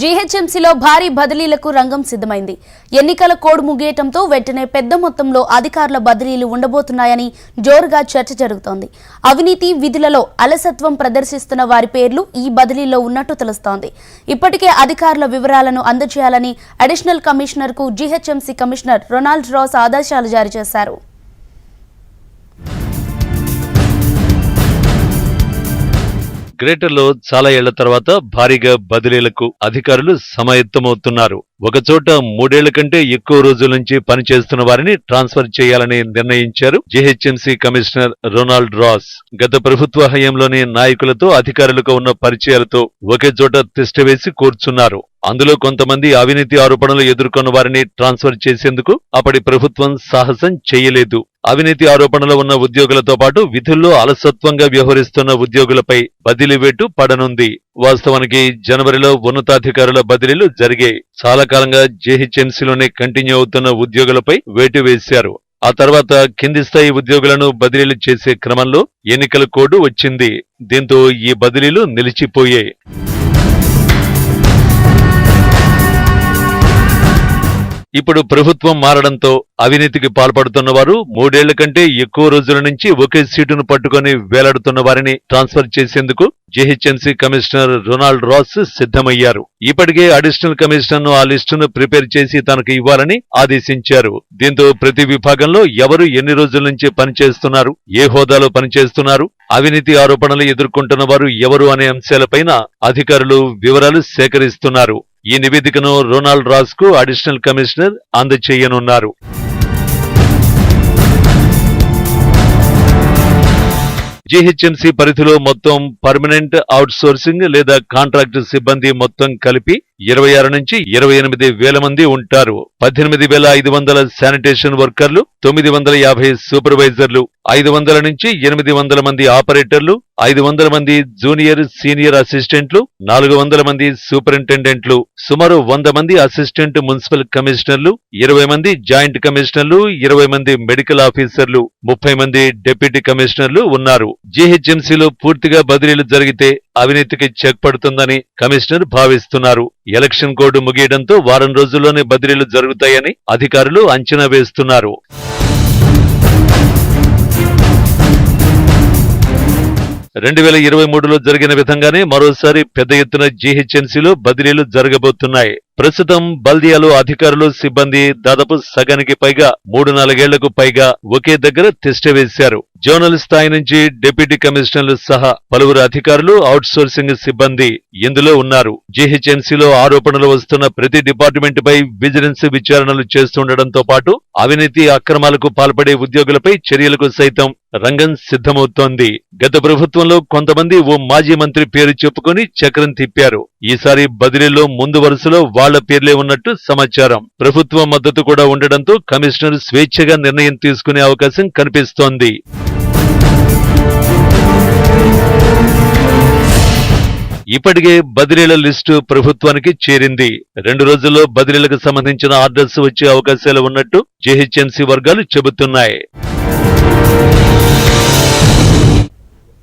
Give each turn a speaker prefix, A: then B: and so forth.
A: జీహెచ్ఎంసీలో భారీ బదిలీలకు రంగం సిద్ధమైంది. ఎన్నికల కోడ్ ముగియటంతో వెంటనే పెద్ద మొత్తంలో అధికారుల బదిలీలు ఉండబోతున్నాయని జోరుగా చర్చ జరుగుతోంది. అవినీతి విధులలో అలసత్వం ప్రదర్శిస్తున్న వారి పేర్లు ఈ బదిలీలో ఉన్నట్టు తెలుస్తోంది. ఇప్పటికే అధికారుల వివరాలను అందజేయాలని అడిషనల్ కమిషనర్కు జీహెచ్ఎంసీ కమిషనర్ రొనాల్డ్ రాస్ ఆదేశాలు జారీ చేశారు.
B: గ్రేటర్లో చాలా ఏళ్ల తర్వాత భారీగా బదిలీలకు అధికారులు సమాయత్తమవుతున్నారు. ఒకచోట 3 ఏళ్ల కంటే ఎక్కువ రోజుల నుంచి పనిచేస్తున్న వారిని ట్రాన్స్ఫర్ చేయాలని నిర్ణయించారు జీహెచ్ఎంసీ కమిషనర్ రొనాల్డ్ రాస్. గత ప్రభుత్వ హయాంలోని నాయకులతో అధికారులకు ఉన్న పరిచయాలతో ఒకే చోట తిష్టవేసి కూర్చున్నారు. అందులో కొంతమంది అవినీతి ఆరోపణలు ఎదుర్కొన్న వారిని ట్రాన్స్ఫర్ చేసేందుకు అప్పటి ప్రభుత్వం సాహసం చేయలేదు. అవినీతి ఆరోపణలు ఉన్న ఉద్యోగులతో పాటు విధుల్లో అలసత్వంగా వ్యవహరిస్తున్న ఉద్యోగులపై బదిలీ వేటు పడనుంది. వాస్తవానికి జనవరిలో ఉన్నతాధికారుల బదిలీలు జరిగాయి. చాలా కాలంగా జీహెచ్ఎంసీలోనే కంటిన్యూ అవుతున్న ఉద్యోగులపై వేటు వేశారు. ఆ తర్వాత కింది స్థాయి ఉద్యోగులను బదిలీలు చేసే క్రమంలో ఎన్నికల కోడ్ వచ్చింది. దీంతో ఈ బదిలీలు నిలిచిపోయాయి. ఇప్పుడు ప్రభుత్వం మారడంతో అవినీతికి పాల్పడుతున్న వారు 3 ఏళ్ల కంటే ఎక్కువ రోజుల నుంచి ఒకే సీటును పట్టుకుని వేలాడుతున్న వారిని ట్రాన్స్ఫర్ చేసేందుకు జీహెచ్ఎంసీ కమిషనర్ రొనాల్డ్ రాస్ సిద్ధమయ్యారు. ఇప్పటికే అడిషనల్ కమిషనర్ ను ఆ లిస్టును ప్రిపేర్ చేసి తనకు ఇవ్వాలని ఆదేశించారు. దీంతో ప్రతి విభాగంలో ఎవరు ఎన్ని రోజుల నుంచి పనిచేస్తున్నారు, ఏ హోదాలో పనిచేస్తున్నారు, అవినీతి ఆరోపణలు ఎదుర్కొంటున్న వారు ఎవరు అనే అంశాలపైన అధికారులు వివరాలు సేకరిస్తున్నారు. ఈ నివేదికను రొనాల్డ్ రాస్ కు అడిషనల్ కమిషనర్ అందజేయనున్నారు. జీహెచ్ఎంసీ పరిధిలో మొత్తం పర్మనెంట్ అవుట్సోర్సింగ్ లేదా కాంట్రాక్టు సిబ్బంది మొత్తం కలిపి 26 నుంచి 28 వేల మంది ఉంటారు. 18,500 శానిటేషన్ వర్కర్లు, 950 సూపర్వైజర్లు, 500 నుంచి 800 మంది ఆపరేటర్లు, 500 మంది జూనియర్ సీనియర్ అసిస్టెంట్లు, 400 మంది సూపరింటెండెంట్లు, సుమారు 100 మంది అసిస్టెంట్ మున్సిపల్ కమిషనర్లు, 20 మంది జాయింట్ కమిషనర్లు, 20 మంది మెడికల్ ఆఫీసర్లు, 30 మంది డిప్యూటీ కమిషనర్లు ఉన్నారు. జీహెచ్ఎంసీలో పూర్తిగా బదిలీలు జరిగితే అవినీతికి చెక్ పడుతుందని కమిషనర్ భావిస్తున్నారు. ఎలక్షన్ కోడ్ ముగియడంతో వారం రోజుల్లోనే బదిలీలు జరుగుతాయని అధికారులు అంచనా వేస్తున్నారు. రెండు 2023లో జరిగిన విధంగానే మరోసారి పెద్ద ఎత్తున జీహెచ్ఎంసీలో బదిలీలు జరగబోతున్నాయి. ప్రస్తుతం బల్దియాలో అధికారులు సిబ్బంది దాదాపు సగానికి పైగా 3-4 ఏళ్లకు పైగా ఒకే దగ్గర తిష్టవేశారు. జోనల్ స్థాయి నుంచి డిప్యూటీ కమిషనర్లు సహా పలువురు అధికారులు అవుట్సోర్సింగ్ సిబ్బంది ఇందులో ఉన్నారు. జీహెచ్ఎంసీలో ఆరోపణలు వస్తున్న ప్రతి డిపార్ట్మెంట్ పై విజిలెన్స్ విచారణలు చేస్తుండటంతో పాటు అవినీతి అక్రమాలకు పాల్పడే ఉద్యోగులపై చర్యలకు సైతం రంగం సిద్ధమవుతోంది. గత ప్రభుత్వంలో కొంతమంది ఓ మాజీ మంత్రి పేరు చెప్పుకుని చక్రం తిప్పారు. ఈసారి బదిలీలో ముందు వరుసలో వాళ్ల పేర్లే ఉన్నట్టు సమాచారం. ప్రభుత్వ మద్దతు కూడా ఉండడంతో కమిషనర్ స్వేచ్ఛగా నిర్ణయం తీసుకునే అవకాశం కనిపిస్తోంది. ఇప్పటికే బదిలీల లిస్టు ప్రభుత్వానికి చేరింది. 2 రోజుల్లో బదిలీలకు సంబంధించిన ఆర్డర్స్ వచ్చే అవకాశాలు ఉన్నట్టు జీహెచ్ఎంసీ వర్గాలు చెబుతున్నాయి.